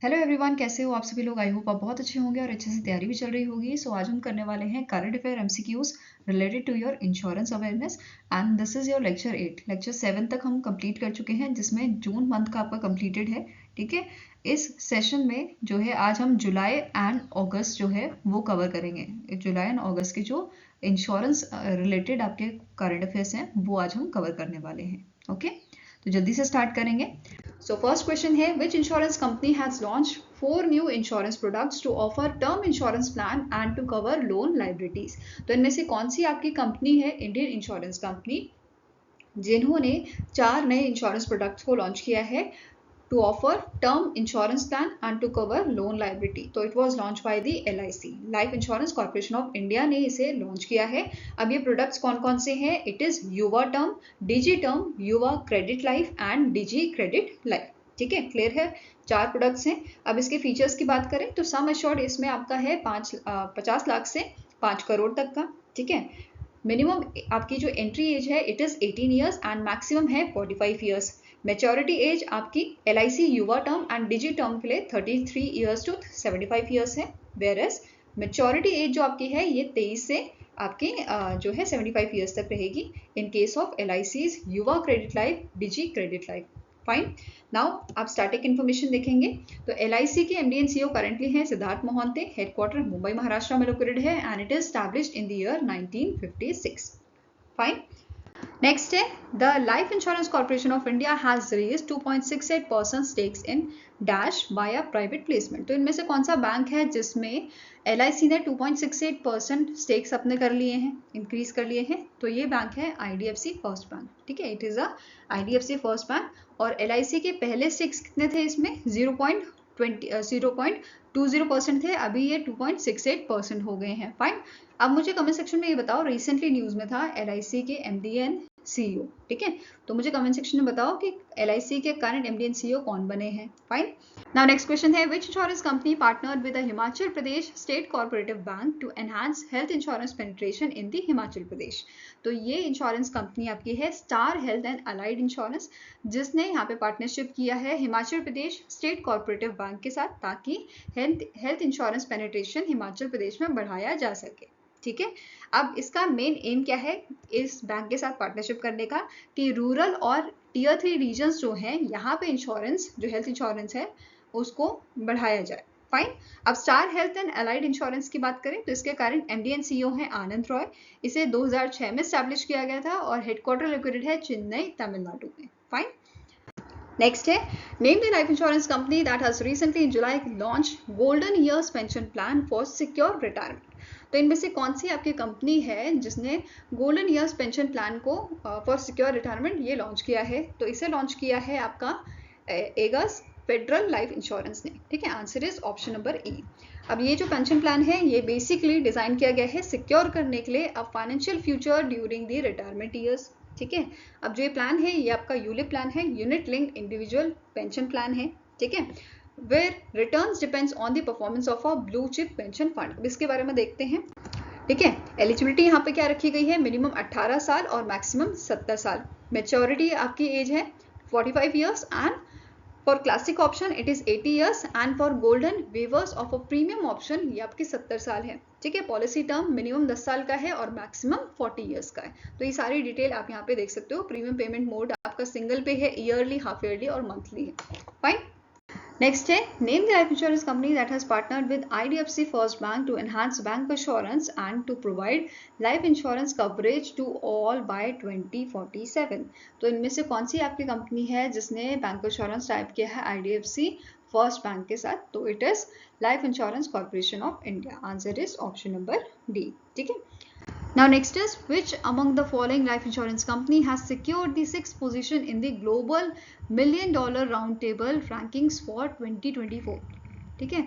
Hello everyone, कैसे हो आप सभी लोग। आई होप आप बहुत अच्छे होंगे और अच्छे से तैयारी भी चल रही होगी। सो आज हम करने वाले हैं current affair MCQs related to your insurance awareness and this is your lecture 8। Lecture 7 तक हम कंप्लीट कर चुके हैं, जिसमें जून मंथ का आपका कंप्लीटेड है। ठीक है, इस सेशन में जो है आज हम जुलाई एंड अगस्त जो है वो कवर करेंगे। जुलाई एंड अगस्त के जो इंश्योरेंस रिलेटेड आपके करंट अफेयर्स हैं वो आज हम कवर करने वाले हैं। ओके, तो जल्दी से स्टार्ट करेंगे। So first question है, which insurance company has launched 4 new insurance products to offer term insurance plan and to cover loan liabilities? तो इनमें से कौन सी आपकी कंपनी है, इंडियन इंश्योरेंस कंपनी, जिन्होंने 4 नए इंश्योरेंस प्रोडक्ट्स को लॉन्च किया है to offer term insurance plan and to cover loan liability? तो it was launched by the LIC, Life Insurance Corporation of India ने इसे लॉन्च किया है। अब ये प्रोडक्ट्स कौन कौन से हैं? It is Yuva term, Digi term, Yuva credit life and Digi credit life. ठीक है, क्लियर है? 4 प्रोडक्ट्स हैं। अब इसके फीचर्स की बात करें तो सम एश्योर्ड इसमें आपका है 50 लाख से 5 करोड़ तक का। ठीक है, मिनिमम आपकी जो एंट्री एज है it is 18 years and maximum है 45 ईयर्स। मेच्योरिटी एज आपकी LIC युवा टर्म एंड डिजी टर्म के लिए 33 ईयर्स टू 75 ईयर्स है, वेयर एज मेच्योरिटी एज जो आपकी है ये 23 से आपकी जो है 75 ईयर्स तक रहेगी इन केस ऑफ LIC's युवा credit life, digi credit life. Fine, now आप स्टैटिक इन्फॉर्मेशन देखेंगे तो LIC के MD and CEO करंटली हैं सिद्धार्थ मोहंते। हेडक्वार्टर मुंबई महाराष्ट्र में लोकेटेड है and it is established in the year 1956। Fine, next है, the life insurance corporation of India has raise 2.68% stakes in dash by private placement. तो इनमें से कौन सा बैंक है जिसमें LIC ने 2.68% स्टेक्स अपने कर लिए हैं, इंक्रीज कर लिए हैं? तो ये बैंक है IDFC फर्स्ट बैंक। ठीक है, it is a IDFC first bank. और LIC के पहले स्टेक्स कितने थे इसमें? 0.20% थे, अभी ये 2.68% हो गए हैं। फाइन, अब मुझे कमेंट सेक्शन में ये बताओ, रिसेंटली न्यूज में था LIC के MD and CEO। ठीक है, तो मुझे कमेंट सेक्शन में बताओ कि LIC के करंट MD and CEO कौन बने हैं। फाइन, नाउ नेक्स्ट क्वेश्चन है, which insurance company partnered with the Himachal Pradesh state cooperative bank to enhance health insurance penetration in the Himachal Pradesh? तो ये इंश्योरेंस कंपनी आपकी है star health and allied insurance, जिसने यहाँ पे पार्टनरशिप किया है Himachal Pradesh state cooperative bank के साथ, ताकि health insurance penetration Himachal Pradesh में बढ़ाया जा सके। ठीक है, अब इसका मेन एम क्या है इस बैंक के साथ पार्टनरशिप करने का? कि रूरल और टियर 3 रीजन्स जो हैं यहाँ पे इंश्योरेंस, जो हेल्थ इंश्योरेंस है उसको बढ़ाया जाए। फाइन, अब star health and allied insurance की बात करें तो इसके करंट MD and CEO हैं आनंद रॉय। इसे 2006 में स्टैब्लिश किया गया था और हेडक्वार्टर लोकेटेड है चेन्नई, तमिलनाडु में। फाइन, नेक्स्ट है, name the life insurance company that has recently in July launch golden years pension plan for secure retirement. तो इनमें से कौन सी आपकी कंपनी है जिसने गोल्डन ईयर्स पेंशन प्लान को फॉर सिक्योर रिटायरमेंट ये लॉन्च किया है? तो इसे लॉन्च किया है आपका एगस फेडरल लाइफ इंश्योरेंस ने। ठीक है, answer is option number E। अब ये जो पेंशन प्लान है ये बेसिकली डिजाइन किया गया है सिक्योर करने के लिए a financial future during the retirement years. ठीक है, अब जो ये प्लान है ये आपका यूलिप प्लान है, unit linked individual pension plan है। ठीक है, where returns depends on the performance of a blue chip pension fund। अब इसके बारे में देखते हैं। ठीक है, एलिजिबिलिटी यहाँ पे क्या रखी गई है? मिनिमम 18 साल और मैक्सिमम 70 साल। मेच्योरिटी आपकी एज है 45 years and for classic option it is 80 years and for golden weavers of a premium option ये आपकी 70 साल है। ठीक है, पॉलिसी टर्म मिनिमम 10 साल का है और मैक्सिमम 40 ईयर्स का है। तो ये सारी डिटेल आप यहाँ पे देख सकते हो। प्रीमियम पेमेंट मोड आपका सिंगल पे है, ईयरली, हाफ ईयरली और मंथली है। फाइन, नेक्स्ट है, name the life insurance company that has partnered with IDFC first bank to enhance bank assurance and to provide life insurance coverage to all by 2047। तो इनमें से कौन सी आपकी कंपनी है जिसने बैंक एश्योरेंस टाइप किया है IDFC फर्स्ट बैंक के साथ? तो it is life insurance corporation of India. Answer is option number D। ठीक है, now next is, which among the following life insurance company has secured the 6th position in the global $1 million roundtable rankings for 2024? ठीक है,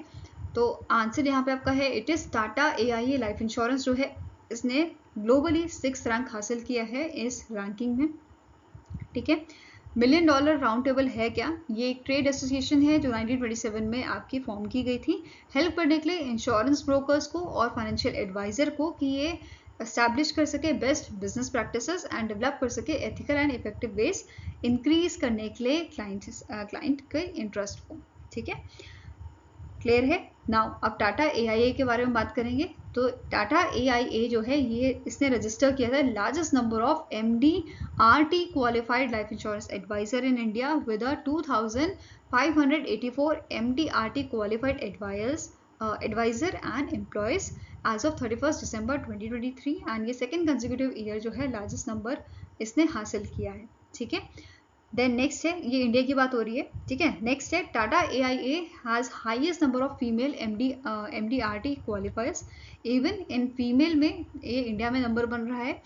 तो answer यहाँ पे आपका है it is Tata AIA life insurance जो है इसने ग्लोबली 6th रैंक हासिल किया है इस रैंकिंग में। ठीक है, $1 मिलियन राउंड टेबल है क्या? ये एक ट्रेड एसोसिएशन है जो 1927 में आपकी फॉर्म की गई थी, हेल्प करने के लिए इंश्योरेंस ब्रोकर्स को और फाइनेंशियल एडवाइजर को कि ये एस्टैब्लिश कर सके best business practices and develop कर सके ethical and effective ways increase करने के लिए क्लाइंट के इंटरेस्ट को। ठीक है, क्लियर है। नाउ अब टाटा AIA के बारे में बात करेंगे। तो टाटा AIA जो है ये इसने रजिस्टर किया था largest number of MDRT qualified life insurance advisor in India with 2584 MDRT qualified advisor and employees as of 31 December 2023 and ये सेकेंड कंसेक्यूटिव ईयर जो है लार्जेस्ट नंबर इसने हासिल किया है। ठीक है, देन नेक्स्ट है, ये इंडिया की बात हो रही है। ठीक है, नेक्स्ट है Tata AIA has highest number of female MDRT क्वालिफायर्स। Even in female में ये इंडिया में नंबर बन रहा है।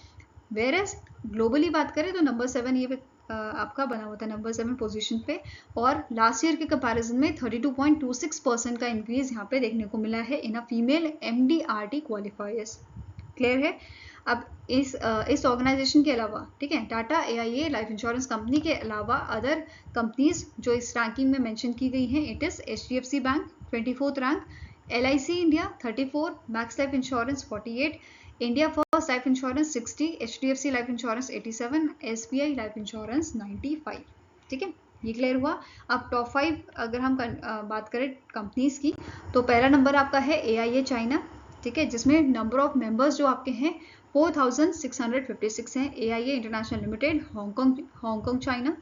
वेयर एज ग्लोबली बात करें तो नंबर 7 ये आपका बना हुआ था, नंबर 7 पोजीशन पे, और लास्ट ईयर के कंपैरिजन में 32.26% का इंक्रीज यहाँ पे देखने को मिला है in a female MDRT qualifiers. Clear है। अब इस ऑर्गेनाइजेशन के अलावा, ठीक है, Tata AIA life insurance company के अलावा अदर कंपनीज जो इस रैंकिंग में मेंशन की गई हैं, it is HDFC bank 24th rank, LIC India 34, max life insurance 48, India first life insurance 60, HDFC life insurance 87, SBI life insurance 95। ठीक है, ये क्लियर हुआ। अब टॉप 5 अगर हम बात करें कंपनीज की, तो पहला नंबर आपका है AIA चाइना। ठीक है, जिसमें नंबर ऑफ मेंबर्स जो आपके हैं 4656 हैं। AIA international limited Hong Kong China,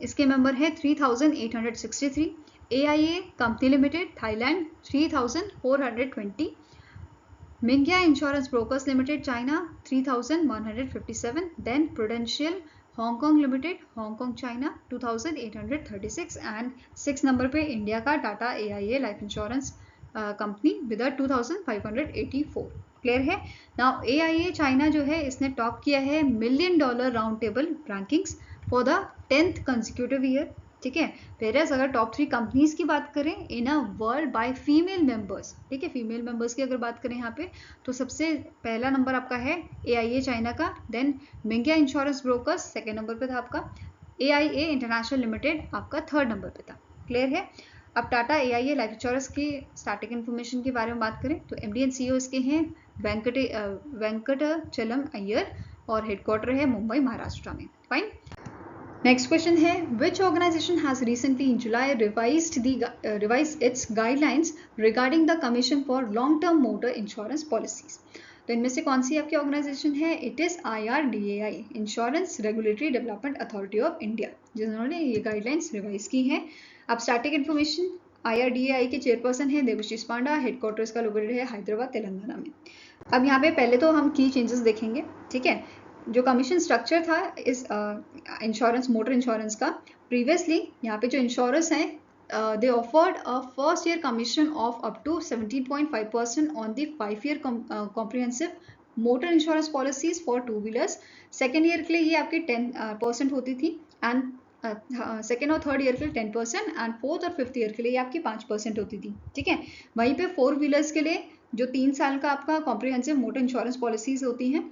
इसके मेंबर है 3863। AIA company limited Thailand 3420। Mingya insurance brokers limited China 3157। Then Prudential Hong Kong limited Hong Kong China 2836 and 6 number पे इंडिया का Tata AIA life insurance company with 2584। Clear है। Now AIA China जो है इसने top किया है $1 million round table rankings for the 10th consecutive year. ठीक है, वेयरएज अगर टॉप 3 कंपनीज की बात करें in a world by female members, ठीक है, फीमेल मेंबर्स की अगर बात करें यहाँ पे, तो सबसे पहला नंबर आपका है AIA चाइना का, then Mingya insurance brokers second number पे था आपका, AIA इंटरनेशनल लिमिटेड आपका थर्ड नंबर पे था। क्लियर है। अब टाटा AIA लाइफ इंश्योरेंस की स्टैटिक इन्फॉर्मेशन के बारे में बात करें तो MD एंड CEO इसके हैं वेंकटचलम अय्यर और हेडक्वार्टर है मुंबई महाराष्ट्र में। फाइन। नेक्स्ट क्वेश्चन है, which organisation has recently in July revised its guidelines regarding the commission for long term motor insurance policies. तो इनमें से कौन सी आपकी ऑर्गेनाइजेशन है? It is IRDAI, insurance regulatory development authority of India, जिन्होंने ये गाइडलाइंस रिवाइज की है। अब स्टैटिक इन्फॉर्मेशन, IRDAI के चेयरपर्सन है देवशीष पांडा, हेडक्वार्टर इसका लोकेटेड है हैदराबाद तेलंगाना में। अब यहाँ पे पहले तो हम की चेंजेस देखेंगे। ठीक है, जो कमीशन स्ट्रक्चर था इस इंश्योरेंस मोटर इंश्योरेंस का, प्रीवियसली यहाँ पे जो इंश्योरेंस हैं they offered a first year commission of up to 17.5% on the 5-year comprehensive motor insurance policies for two wheelers। Second year के लिए ये आपकी 10% होती थी एंड सेकेंड और थर्ड ईयर के लिए 10% एंड फोर्थ और फिफ्थ ईयर के लिए आपकी 5% होती थी। ठीक है, वहीं पे 4 व्हीलर्स के लिए जो 3 साल का आपका कॉम्प्रिहेंसिव मोटर इंश्योरेंस पॉलिसीज होती हैं,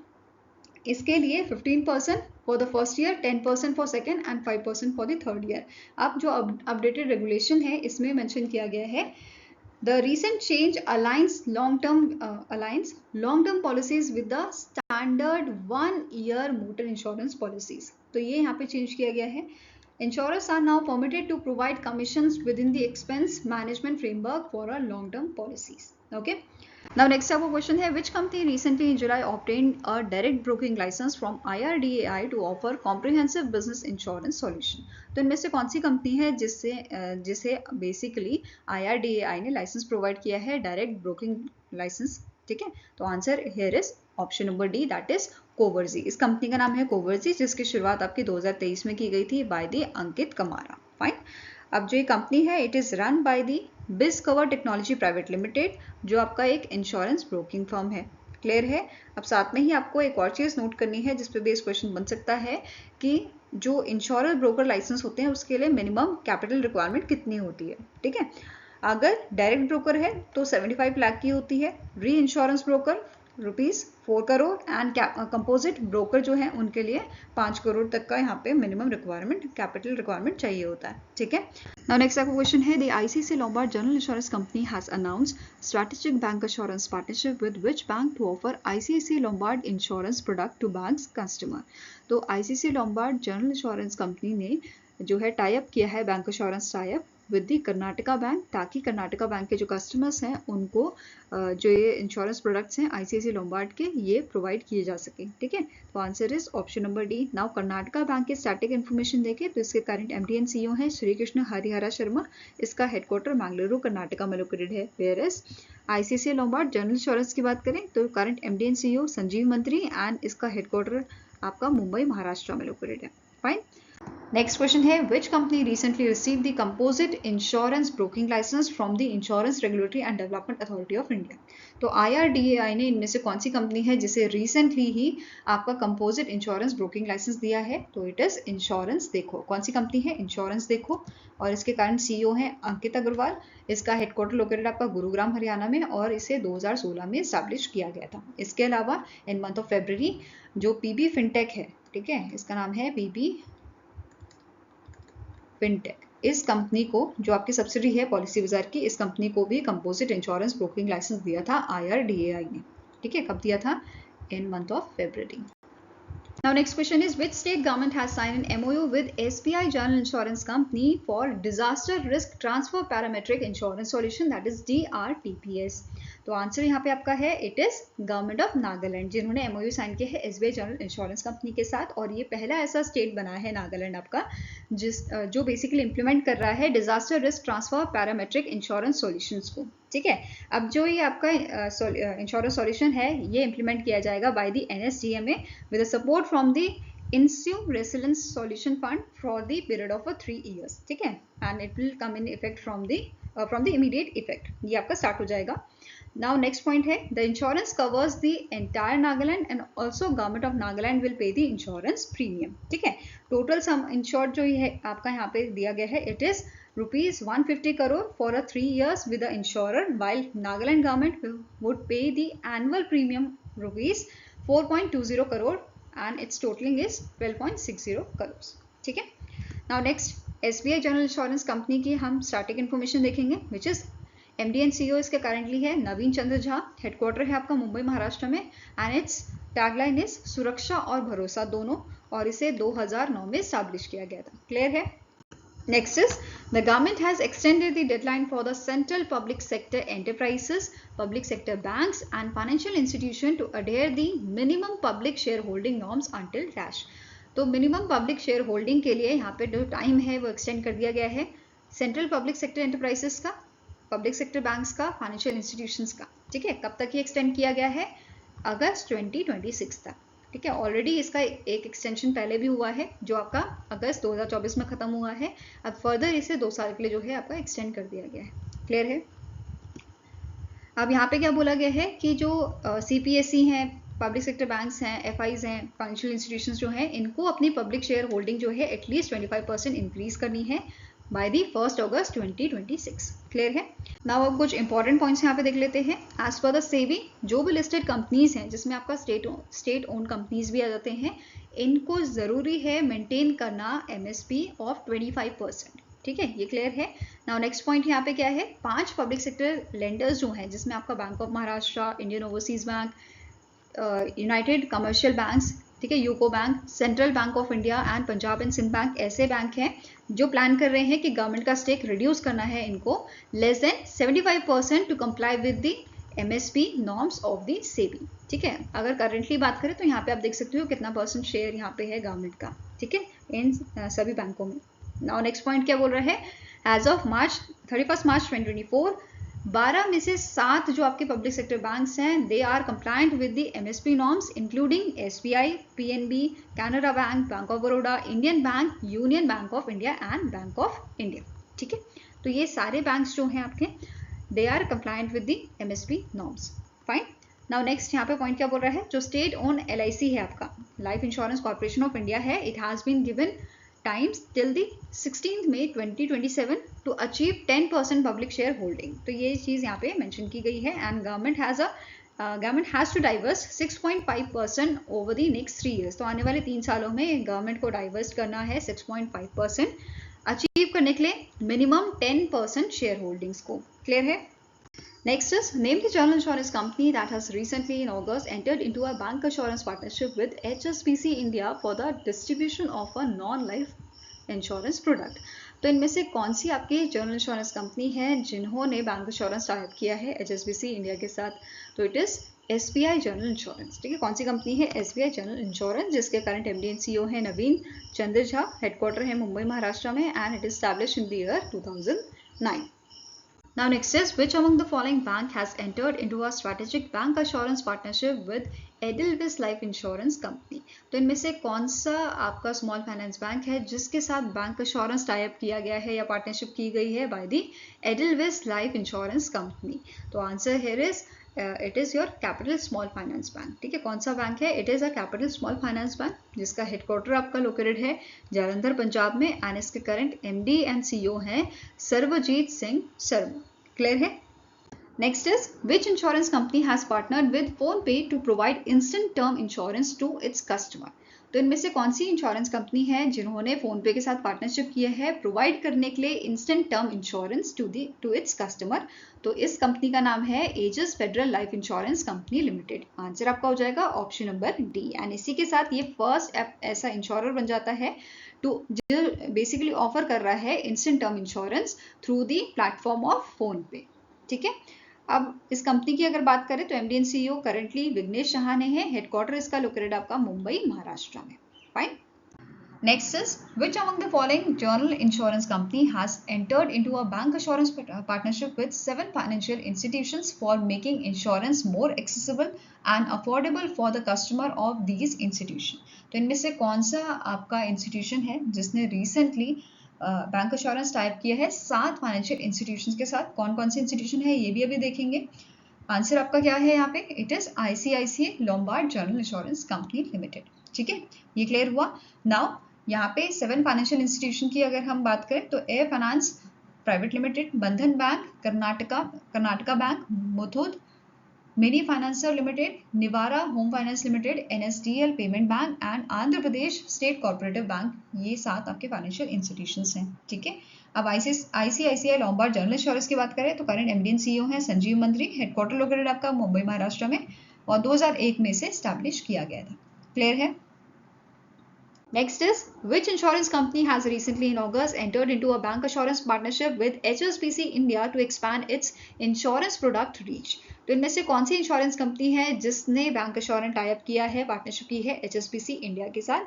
इसके लिए 15% for the first year, 10% for second and 5% for the third year. अब जो अपडेटेड रेगुलेशन है इसमें मेंशन किया गया है, the recent change alliance long term policies with the standard 1 year motor insurance policies. तो ये यहाँ पे चेंज किया गया है। Insurers are now permitted to provide commissions within the expense management framework for a long-term policies. Okay. Now next आपको question है, which company recently in July obtained a direct broking license from IRDAI to offer comprehensive business insurance solution? तो इनमें से कौन सी company है जिसे basically IRDAI ने licence provide किया है, डायरेक्ट ब्रोकिंग लाइसेंस? ठीक है, तो answer here is option number D, that is Coverzy. इस कंपनी का नाम है कोवर्जी, जिसकी शुरुआत आपकी 2023 में की गई थी बाय दी अंकित कमारा। फाइन। अब जो ये कंपनी है it is run by the Biskwar technology private limited, जो आपका एक इंश्योरेंस ब्रोकिंग फर्म है। क्लियर है। अब साथ में ही आपको एक और चीज नोट करनी है जिसपे बेस क्वेश्चन बन सकता है कि जो इंश्योरेंस ब्रोकर लाइसेंस होते हैं उसके लिए मिनिमम कैपिटल रिक्वायरमेंट कितनी होती है। ठीक है, अगर डायरेक्ट ब्रोकर है तो 75 लाख की होती है, री insurance broker ₹4 crore and composite broker जो है उनके लिए 5 करोड़ तक का यहाँ पे मिनिमम रिक्वायरमेंट, कैपिटल रिक्वायरमेंट चाहिए होता है। ठीक है, नाउ नेक्स्ट आपका क्वेश्चन है, the ICICI Lombard general insurance company has announced strategic bank assurance partnership with which bank to offer ICICI Lombard insurance product to banks customer. तो ICICI Lombard general insurance company ने जो है tie up किया है, bank assurance tie up with the Karnataka bank, ताकि Karnataka bank के जो customers हैं उनको जो ये इंश्योरेंस प्रोडक्ट्स हैं आईसीआईसीआई लोम्बार्ड के, ये प्रोवाइड किए जा सके। ठीक है, तो answer is option number D. Now Karnataka bank के स्टैटिक इन्फॉर्मेशन देखें तो इसके करंट एमडी एंड सीईओ है श्री कृष्ण हरिहरा शर्मा। इसका हेडक्वार्टर मैंगलुरु कर्नाटका में लोकेटेड है। Where as ICICI Lombard general insurance की बात करें तो current MD and CEO Sanjeev Mantri and इसका हेडक्वार्टर आपका मुंबई महाराष्ट्र में लोकेटेड है। फाइन। नेक्स्ट क्वेश्चन है which company recently receive the composite insurance broking license from the insurance regulatory and development authority of India. तो IRDAI ने इनमें से कौन सी कंपनी है जिसे रिसेंटली ही आपका कंपोजिट इंश्योरेंस ब्रोकिंग लाइसेंस दिया है? तो इट इज इंश्योरेंस देखो। कौन सी कंपनी है? इंश्योरेंस देखो। और इसके करंट सीईओ है अंकित अग्रवाल। इसका हेडक्वार्टर लोकेटेड आपका गुरुग्राम हरियाणा में और इसे 2016 में एस्टैब्लिश किया गया था। इसके अलावा इन मंथ ऑफ फेब्रवरी जो पीबी फिनटेक है, ठीक है, इसका नाम है पीबी फिनटेक, इस कंपनी को जो आपकी सब्सिडी है पॉलिसी बाजार की, इस कंपनी को भी कंपोजिट इंश्योरेंस ब्रोकिंग लाइसेंस दिया था IRDAI ने। ठीक है, कब दिया था? इन month of February. Now next question is which state government has signed an MOU with SBI General Insurance Company for Disaster Risk Transfer Parametric Insurance Solution, that is DRTPS। तो answer यहाँ पे आपका है it is government of Nagaland, जिन्होंने MOU sign किया है SBI general insurance company के साथ। और ये पहला ऐसा स्टेट बना है नागालैंड आपका जो बेसिकली इंप्लीमेंट कर रहा है disaster risk transfer parametric insurance solutions को। ठीक है, अब जो ये आपका इंश्योरेंस सॉल्यूशन है ये इंप्लीमेंट किया जाएगा by the NSDMA with support from the INSEO Resilience Solution Fund for the period of 3 years। ठीक है, and it will come in effect from the immediate effect। ये आपका स्टार्ट हो जाएगा। Now next point है the insurance covers the entire Nagaland and also government of Nagaland will pay the insurance premium। ठीक है, total sum insured जो है आपका यहाँ पे दिया गया है it is rupees 150 crore for 3 years with the insurer, while Nagaland government would pay the annual premium rupees 4.20 crore and its totaling is 12.60 crores। ठीक है, now next SBI general insurance company की हम स्टार्टिंग इन्फॉर्मेशन देखेंगे which is MD एंड CEO इसके currently है नवीन Chandra Jha. Headquarter है आपका मुंबई महाराष्ट्र में एंड इट्स टैगलाइन इज सुरक्षा और भरोसा दोनों, और इसे 2009 में एस्टैब्लिश किया गया था। क्लियर है? Next is the government has extended the deadline for the central public sector enterprises, public sector banks and financial institution to adhere the minimum public shareholding norms until dash। तो minimum public share holding के लिए यहाँ पे जो time है वो extend कर दिया गया है सेंट्रल पब्लिक सेक्टर एंटरप्राइजेस का, पब्लिक सेक्टर बैंक्स का, फाइनेंशियल इंस्टीट्यूशंस का। ठीक है, कब तक ये एक्सटेंड किया गया है? अगस्त 2026 तक। ठीक है, ऑलरेडी इसका एक एक्सटेंशन पहले भी हुआ है जो आपका अगस्त 2024 में खत्म हुआ है। अब फर्दर इसे 2 साल के लिए जो है आपका एक्सटेंड कर दिया गया है। क्लियर है? अब यहाँ पे क्या बोला गया है कि जो CPSE हैं, पब्लिक सेक्टर बैंक्स हैं, FIs हैं, फाइनेंशियल इंस्टीट्यूशंस जो हैं, इनको अपनी पब्लिक शेयर होल्डिंग जो है एटलीस्ट 25% इंक्रीज करनी है बाय द 1 अगस्त 2026। क्लियर है? नाउ अब कुछ इंपॉर्टेंट पॉइंट्स यहाँ पे देख लेते हैं। एज पर द सेबी जो भी लिस्टेड कंपनीज हैं जिसमें आपका स्टेट ओन कंपनीज भी आ जाते हैं, इनको जरूरी है मेंटेन करना MSP ऑफ 25%। ठीक है, ये क्लियर है? नाउ नेक्स्ट पॉइंट यहाँ पे क्या है? 5 पब्लिक सेक्टर लेंडर्स जो हैं जिसमें आपका bank of Maharashtra, Indian overseas bank, united commercial banks, ठीक है, UCO bank, central bank of India and Punjab and Sind bank, ऐसे बैंक हैं जो प्लान कर रहे हैं कि गवर्नमेंट का स्टेक रिड्यूस करना है इनको less than 75% to comply with the MSP norms of the SEBI. ठीक है, अगर करेंटली बात करें तो यहाँ पे आप देख सकते हो कितना % शेयर यहाँ पे है गवर्नमेंट का। ठीक है, इन सभी बैंकों में। नाउ नेक्स्ट पॉइंट क्या बोल रहा है? एज ऑफ 31 मार्च 2024 12 में से 7 जो आपके पब्लिक सेक्टर बैंक्स हैं they are compliant with the MSP norms including SBI, PNB, Canara bank, bank of Baroda, Indian bank, union bank of India and bank of India. ठीक है, तो ये सारे बैंक्स जो हैं आपके they are compliant with the MSP norms. Fine. Now next यहाँ पे पॉइंट क्या बोल रहा है? जो स्टेट ओन LIC है आपका, life insurance corporation of India है, it has been given times till the 16th May 2027 to achieve 10% public share holding। तो ये चीज यहाँ पे मेंशन की गई है एंड गवर्नमेंट हैज टू डाइवर्स 6.5% ओवर द नेक्स्ट 3 years। तो आने वाले 3 सालों में गवर्नमेंट को डाइवर्स करना है 6.5% अचीव करने के लिए मिनिमम 10% शेयर होल्डिंग्स को। क्लियर है? Next is name the general insurance company that has recently in August entered into a bank assurance partnership with HSBC India for the distribution of a non-life insurance product. तो इनमें से कौन सी आपकी general insurance company है जिन्होंने bank insurance type किया है HSBC इंडिया के साथ? तो it is SBI general insurance. ठीक है, कौन सी कंपनी है? SBI जनरल इंश्योरेंस, जिसके करंट MD एंड CEO है नवीन चंद्र झा, हेडक्वार्टर है मुंबई महाराष्ट्र में, and it is established in the year 2009। Now next is, which among the following bank has entered into a strategic bank assurance partnership with Edelweiss Life Insurance Company? तो इनमें से कौन सा आपका स्मॉल फाइनेंस बैंक है जिसके साथ bank insurance tie up किया गया है या पार्टनरशिप की गई है by the Edelweiss Life Insurance Company? तो answer here is it is your capital small finance bank. ठीक है, कौन सा बैंक है? It is a capital small finance bank, जिसका हेडक्वार्टर आपका लोकेटेड है जालंधर पंजाब में, एंड इसके करंट MD एंड CEO हैं सर्वजीत सिंह शर्मा। क्लियर है? Next is, which insurance company has partnered with PhonePe to provide instant term insurance to its customer? तो इनमें से कौन सी इंश्योरेंस कंपनी है जिन्होंने फोनपे के साथ पार्टनरशिप किया है प्रोवाइड करने के लिए instant term insurance to its customer? तो इस कंपनी का नाम है Ageas Federal life insurance company limited. Answer आपका हो जाएगा ऑप्शन नंबर डी। एंड इसी के साथ ये फर्स्ट ऐसा इंश्योरर बन जाता है जो बेसिकली ऑफर कर रहा है instant term insurance through the platform of PhonePe. ठीक है, अब इस कंपनी की अगर बात करें तो MD एंड CEO करंटली विघ्नेश सहाने है, हेडक्वार्टर इसका लोकेटेड आपका मुंबई महाराष्ट्र में। Fine. Next is, which among the following general insurance company has entered into a bank insurance partnership with 7 financial institutions for making insurance more accessible and affordable for the customer of these institution? तो इनमें से कौन सा आपका institution है जिसने recently bank insurance type किया है 7 फाइनेंशियल इंस्टीट्यूशंस के साथ? कौन कौन से इंस्टीट्यूशन है ये भी अभी देखेंगे। आंसर आपका क्या है यहाँ पे? It is ICICI Lombard general insurance company limited. ठीक है, ये क्लियर हुआ। नाउ यहाँ पे 7 फाइनेंशियल इंस्टीट्यूशन की अगर हम बात करें तो A finance private limited, Bandhan bank, Karnataka bank, Muthoot mini financier limited, Nivara home finance limited, NSDL payment bank and Andhra Pradesh state cooperative bank, ये 7 आपके फाइनेंशियल इंस्टीट्यूशंस हैं। ठीक है, अब ICICI लोम्बार्ड जनरल इंश्योरेंस की बात करें तो करंट MD एंड CEO हैं संजीव मंत्री, हेडक्वार्टर लोकेटेड आपका मुंबई महाराष्ट्र में, और 2001 में से स्टैब्लिश किया गया था। क्लियर है? Next is, which insurance company has recently in August entered into a bank assurance partnership with HSBC India to expand its insurance product reach? तो इनमें से कौन सी इंश्योरेंस कंपनी है जिसने बैंक इंश्योरेंस टाई अप किया है, partnership की है HSBC इंडिया के साथ?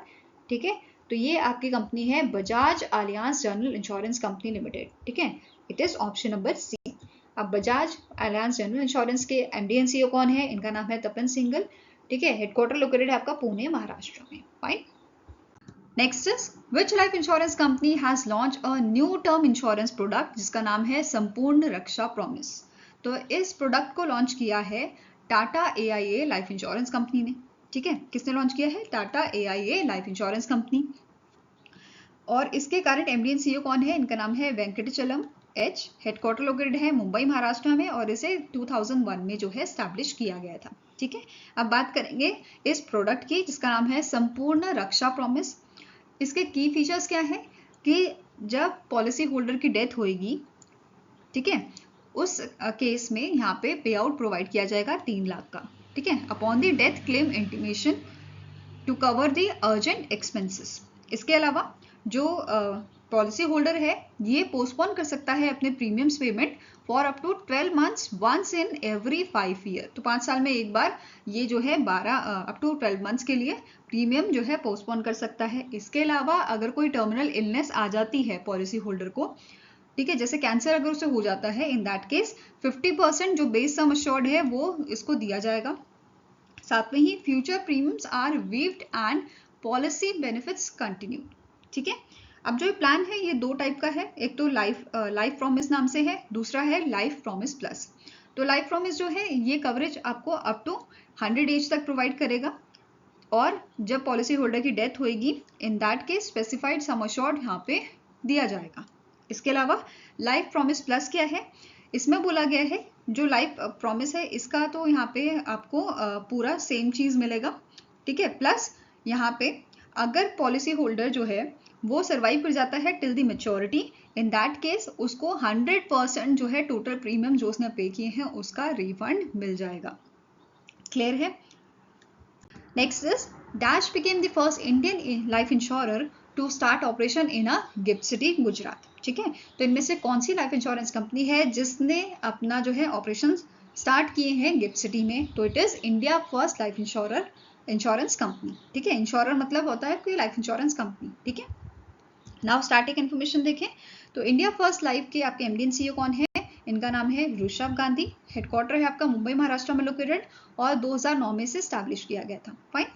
ठीक है, तो ये आपकी कंपनी है Bajaj Allianz general insurance company limited. ठीक है, it is option number C. अब बजाज अलियांस जनरल इंश्योरेंस के MD एंड CEO कौन है? इनका नाम है तपन सिंघल। ठीक है, हेडक्वार्टर लोकेटेड है आपका पुणे महाराष्ट्र में। Fine. Next is, which life insurance company has launch a new term insurance product जिसका नाम है संपूर्ण रक्षा प्रॉमिस? तो इस प्रोडक्ट को लॉन्च किया है Tata AIA life insurance company ने। ठीक है, किसने लॉन्च किया है? Tata AIA life insurance company. और इसके करंट MD एंड CEO कौन है? इनका नाम है वेंकटचलम H, हेडक्वार्टर लोकेटेड है मुंबई महाराष्ट्र में, और इसे 2001 में जो है स्टैब्लिश किया गया था। ठीक है, अब बात करेंगे इस प्रोडक्ट की जिसका नाम है संपूर्ण रक्षा प्रॉमिस। इसके की फीचर्स क्या है कि जब पॉलिसी होल्डर की डेथ होएगी, ठीक है, उस केस में यहाँ पे पे आउट प्रोवाइड किया जाएगा 3 लाख का। ठीक है, upon the death claim intimation to cover the urgent expenses. इसके अलावा जो पॉलिसी होल्डर है ये पोस्टपोन कर सकता है अपने premiums payment for up to 12 months once in every 5 year. तो 5 साल में एक बार ये जो है 12 अप टू 12 मंथ्स के लिए प्रीमियम जो है पोस्टपोन कर सकता है। इसके अलावा अगर कोई टर्मिनल इलनेस आ जाती है पॉलिसी होल्डर को, ठीक है, जैसे कैंसर अगर उसे हो जाता है, इन दैट केस 50% जो बेस सम अश्योर्ड है वो इसको दिया जाएगा। साथ में ही future premiums are waived and policy benefits continue. ठीक है, अब जो प्लान है ये 2 टाइप का है, एक तो लाइफ प्रॉमिस नाम से है, दूसरा है लाइफ प्रॉमिस प्लस। तो लाइफ प्रॉमिस जो है ये कवरेज आपको अप टू 100 एज तक प्रोवाइड करेगा, और जब पॉलिसी होल्डर की डेथ होएगी in that case specified sum assured यहाँ पे दिया जाएगा। इसके अलावा लाइफ प्रॉमिस प्लस क्या है? इसमें बोला गया है जो लाइफ प्रॉमिस है इसका तो यहाँ पे आपको पूरा सेम चीज मिलेगा। ठीक है, प्लस यहाँ पे अगर पॉलिसी होल्डर जो है वो सर्वाइव कर जाता है till the maturity, in that case उसको 100% जो है टोटल प्रीमियम जो उसने पे किए हैं उसका रिफंड मिल जाएगा। क्लियर है? Next is, dash became the first Indian life insurer to start operation in a gift city Gujarat. ठीक है, तो इनमें से कौन सी लाइफ इंश्योरेंस कंपनी है जिसने अपना जो है ऑपरेशन स्टार्ट किए हैं गिफ्ट सिटी में? तो it is India first life insurance company. ठीक है, इंश्योरर मतलब होता है कोई लाइफ इंश्योरेंस कंपनी। ठीक है, नाउ स्टार्टिंग इन्फॉर्मेशन देखें तो इंडिया फर्स्ट लाइफ के आपके एमडी एंड सीईओ कौन है? इनका नाम है ऋषभ गांधी। हेडक्वार्टर है आपका मुंबई महाराष्ट्र में लोकेटेड और 2009 में से स्टैब्लिश किया गया था। Fine.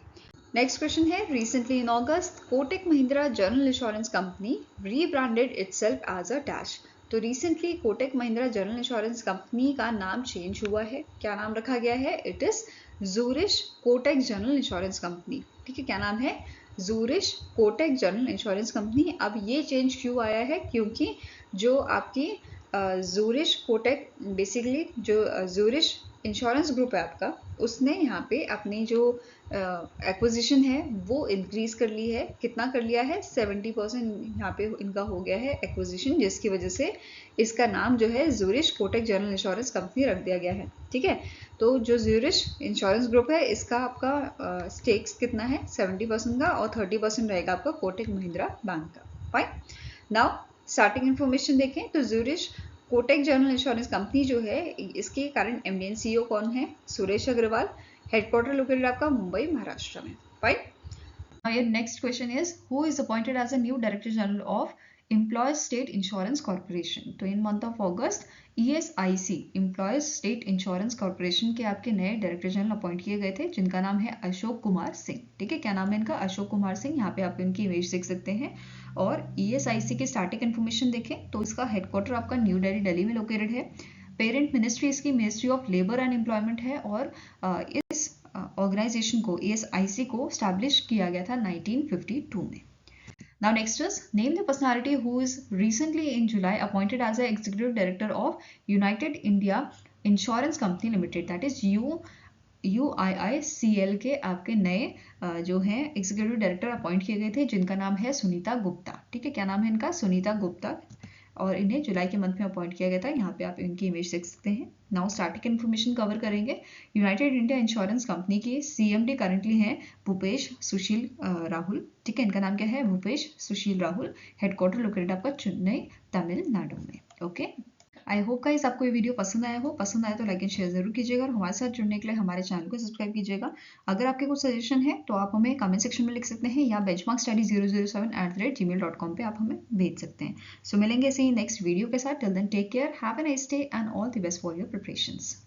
Next question is, recently in August Kotak Mahindra general insurance company rebranded itself as a dash. तो recently Kotak Mahindra general insurance company का नाम चेंज हुआ है। क्या नाम रखा गया है? It is Zurich Kotak general insurance company. ठीक है, क्या नाम है? Zurich Kotak general insurance company. अब ये चेंज क्यों आया है? क्योंकि जो आपकी जूरिश कोटक बेसिकली जो जूरिश इंश्योरेंस ग्रुप है आपका, उसने यहाँ पे अपनी जो एक्विजिशन है वो इंक्रीज कर ली है। कितना कर लिया है? 70% यहाँ पे इनका हो गया है एक्विजिशन, जिसकी वजह से इसका नाम जो है Zurich Kotak general insurance company रख दिया गया है। ठीक है, तो जो जूरिश इंश्योरेंस ग्रुप है इसका आपका स्टेक्स कितना है? 70% का, और 30% रहेगा आपका कोटक महिंद्रा बैंक का। फाइन। नाउ स्टार्टिंग इन्फॉर्मेशन देखें तो जूरिश कोटक जनरल इंश्योरेंस कंपनी जो है इसके करंट एमडी एंड सीईओ कौन है? सुरेश अग्रवाल। हेडक्वार्टर लोकेटेड आपका मुंबई महाराष्ट्र में। Fine. Now your next question is, who is appointed as a new Director General of Employees State Insurance Corporation? तो in month of August ESIC Employees State Insurance Corporation के आपके नए director general appoint किए गए थे, जिनका नाम है अशोक कुमार सिंह। ठीक है, क्या नाम है इनका? अशोक कुमार सिंह। यहाँ पे आप इनकी इमेज देख सकते हैं। और ESIC की स्टार्टिंग इन्फॉर्मेशन देखें तो इसका हेडक्वार्टर आपका न्यू दिल्ली में लोकेटेड है। पेरेंट मिनिस्ट्री इसकी ministry of labour and employment है। और इस ऑर्गेनाइजेशन को ESIC को स्टैब्लिश किया गया था 1952 में। Now next is, name the personality who is recently in July appointed as a executive director of United India Insurance Company Limited, that is UIICL के आपके नए जो हैं एग्जीक्यूटिव डायरेक्टर अपॉइंट किए गए थे, जिनका नाम है सुनीता गुप्ता। ठीक है, क्या नाम है इनका? सुनीता गुप्ता। और इन्हें जुलाई के मंथ में अपॉइंट किया गया था। यहाँ पे आप इनकी इमेज देख सकते हैं। नाउ स्टार्टिंग इन्फॉर्मेशन कवर करेंगे। यूनाइटेड इंडिया इंश्योरेंस कंपनी की CMD करंटली हैं भूपेश सुशील राहुल। ठीक है, इनका नाम क्या है? भूपेश सुशील राहुल। हेडक्वार्टर लोकेटेड आपका चेन्नई तमिलनाडु में। ओके, आई होप गाइस आपको ये वीडियो पसंद आया हो। पसंद आया तो लाइक एंड शेयर जरूर कीजिएगा और हमारे साथ जुड़ने के लिए हमारे चैनल को सब्सक्राइब कीजिएगा। अगर आपके कुछ सजेशन है तो आप हमें कमेंट सेक्शन में लिख सकते हैं या benchmarkstudy007@gmail.com पे आप हमें भेज सकते हैं। सो मिलेंगे ऐसे ही नेक्स्ट वीडियो के साथ। Till then take care, have a nice day and all the best for your preparations.